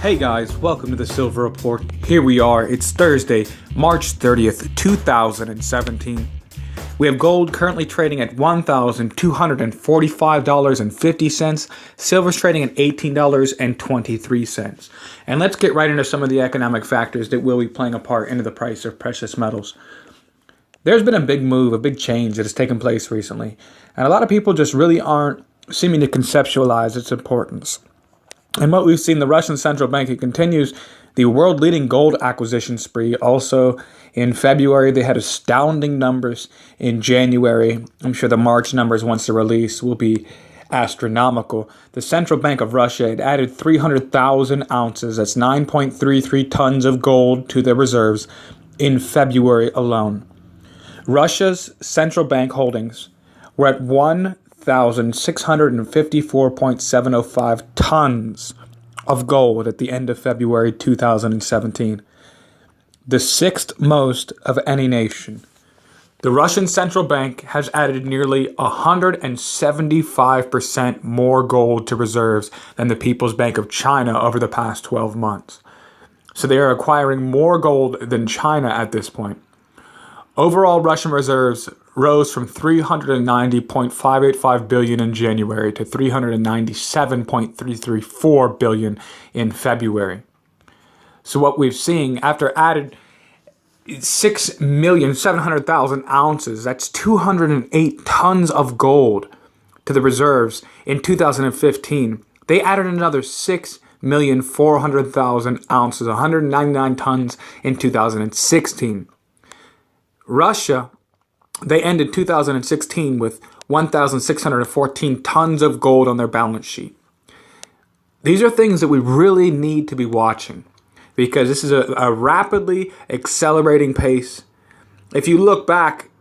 Hey guys, welcome to the Silver Report. Here we are. It's Thursday, March 30th, 2017. We have gold currently trading at $1,245.50. Silver's trading at $18.23. And let's get right into some of the economic factors that will be playing a part into the price of precious metals. There's been a big move, a big change that has taken place recently. And a lot of people just really aren't seeming to conceptualize its importance. And what we've seen, the Russian central bank, it continues the world-leading gold acquisition spree. Also, in February, they had astounding numbers. In January, I'm sure the March numbers, once they're released, will be astronomical. The Central Bank of Russia had added 300,000 ounces, that's 9.33 tons of gold, to their reserves in February alone. Russia's central bank holdings were at 1,654.705 tons of gold at the end of February 2017, the sixth most of any nation. The Russian central bank has added nearly 175% more gold to reserves than the People's Bank of China over the past 12 months. So they are acquiring more gold than China at this point. Overall, Russian reserves rose from 390.585 billion in January to 397.334 billion in February. So what we've seen, after added 6,700,000 ounces, that's 208 tons of gold to the reserves in 2015, they added another 6,400,000 ounces, 199 tons in 2016. Russia, they ended 2016 with 1,614 tons of gold on their balance sheet. These are things that we really need to be watching because this is a rapidly accelerating pace. If you look back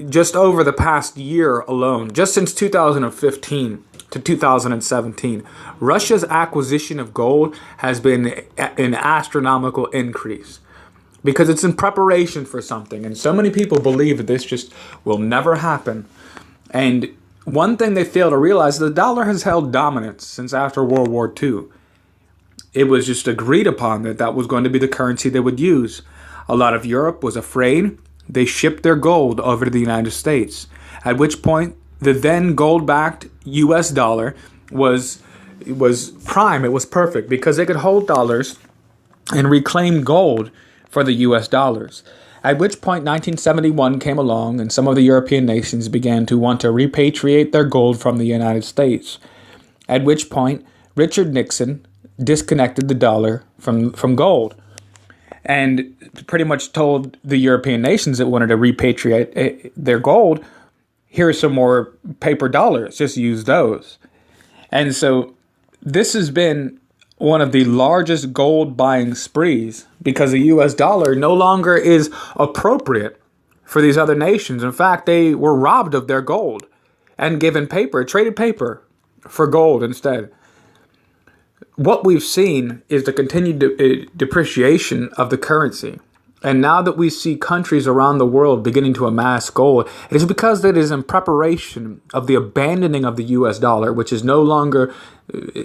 just over the past year alone, just since 2015 to 2017, Russia's acquisition of gold has been an astronomical increase. Because it's in preparation for something. And so many people believe that this just will never happen. And one thing they fail to realize is the dollar has held dominance since after World War II. It was just agreed upon that that was going to be the currency they would use. A lot of Europe was afraid. They shipped their gold over to the United States. At which point, the then gold-backed US dollar was prime. It was perfect because they could hold dollars and reclaim gold for the US dollars. At which point 1971 came along and some of the European nations began to want to repatriate their gold from the United States. At which point Richard Nixon disconnected the dollar from gold and pretty much told the European nations that wanted to repatriate their gold, here's some more paper dollars, just use those. And so this has been one of the largest gold buying sprees because the US dollar no longer is appropriate for these other nations. In fact, they were robbed of their gold and given traded paper for gold instead. What we've seen is the continued depreciation of the currency. And now that we see countries around the world beginning to amass gold, it is because it is in preparation of the abandoning of the US dollar, which is no longer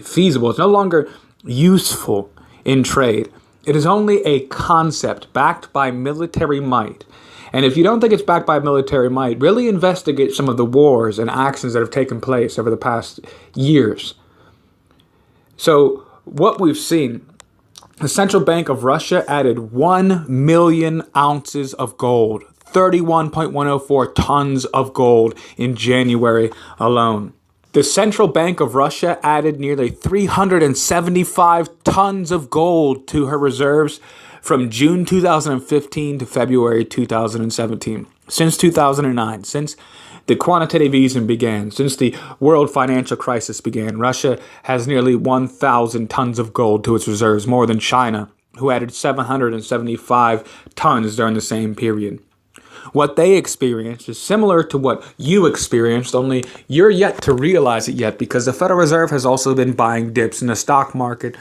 feasible. It's no longer useful in trade. It is only a concept backed by military might. And if you don't think it's backed by military might, really investigate some of the wars and actions that have taken place over the past years. So what we've seen, the Central Bank of Russia added 1 million ounces of gold, 31.104 tons of gold in January alone. The Central Bank of Russia added nearly 375 tons of gold to her reserves from June 2015 to February 2017. Since 2009, since the quantitative easing began, since the world financial crisis began, Russia has nearly 1,000 tons of gold to its reserves, more than China, who added 775 tons during the same period. What they experienced is similar to what you experienced, only you're yet to realize it yet because the Federal Reserve has also been buying dips in the stock market,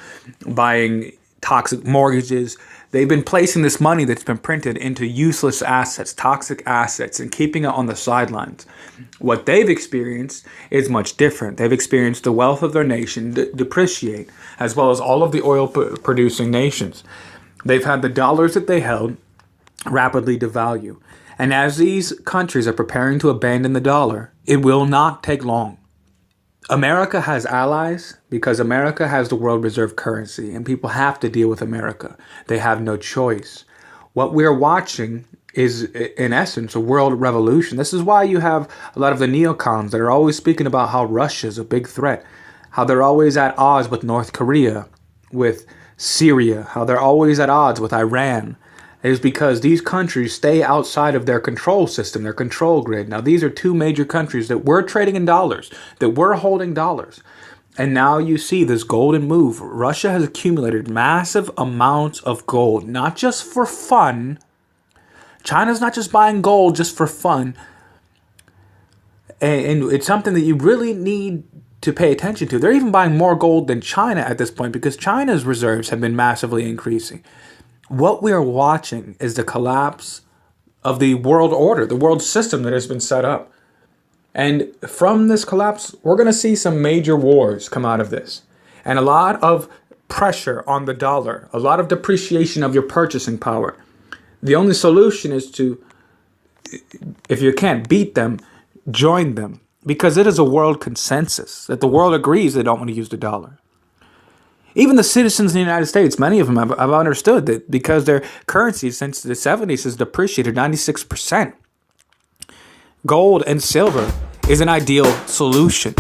buying toxic mortgages, They've been placing this money that's been printed into useless assets, toxic assets, and keeping it on the sidelines. What they've experienced is much different. They've experienced the wealth of their nation depreciate, as well as all of the oil-producing nations. They've had the dollars that they held rapidly devalue. And as these countries are preparing to abandon the dollar, it will not take long. America has allies because America has the world reserve currency, and people have to deal with America. They have no choice. What we're watching is, in essence, a world revolution. This is why you have a lot of the neocons that are always speaking about how Russia is a big threat, how they're always at odds with North Korea, with Syria, how they're always at odds with Iran. Is because these countries stay outside of their control system, their control grid. Now, these are two major countries that were trading in dollars, that were holding dollars. And now you see this golden move. Russia has accumulated massive amounts of gold, not just for fun. China's not just buying gold just for fun. And it's something that you really need to pay attention to. They're even buying more gold than China at this point because China's reserves have been massively increasing. What we are watching is the collapse of the world order, the world system that has been set up. And from this collapse, we're going to see some major wars come out of this. And a lot of pressure on the dollar, a lot of depreciation of your purchasing power. The only solution is to, if you can't beat them, join them. Because it is a world consensus that the world agrees they don't want to use the dollar. Even the citizens in the United States, many of them have understood that because their currency since the 70s has depreciated 96%. Gold and silver is an ideal solution.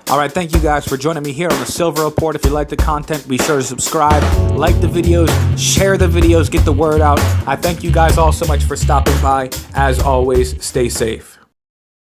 All right, thank you guys for joining me here on the Silver Report. If you like the content, be sure to subscribe, like the videos, share the videos, get the word out. I thank you guys all so much for stopping by. As always, stay safe.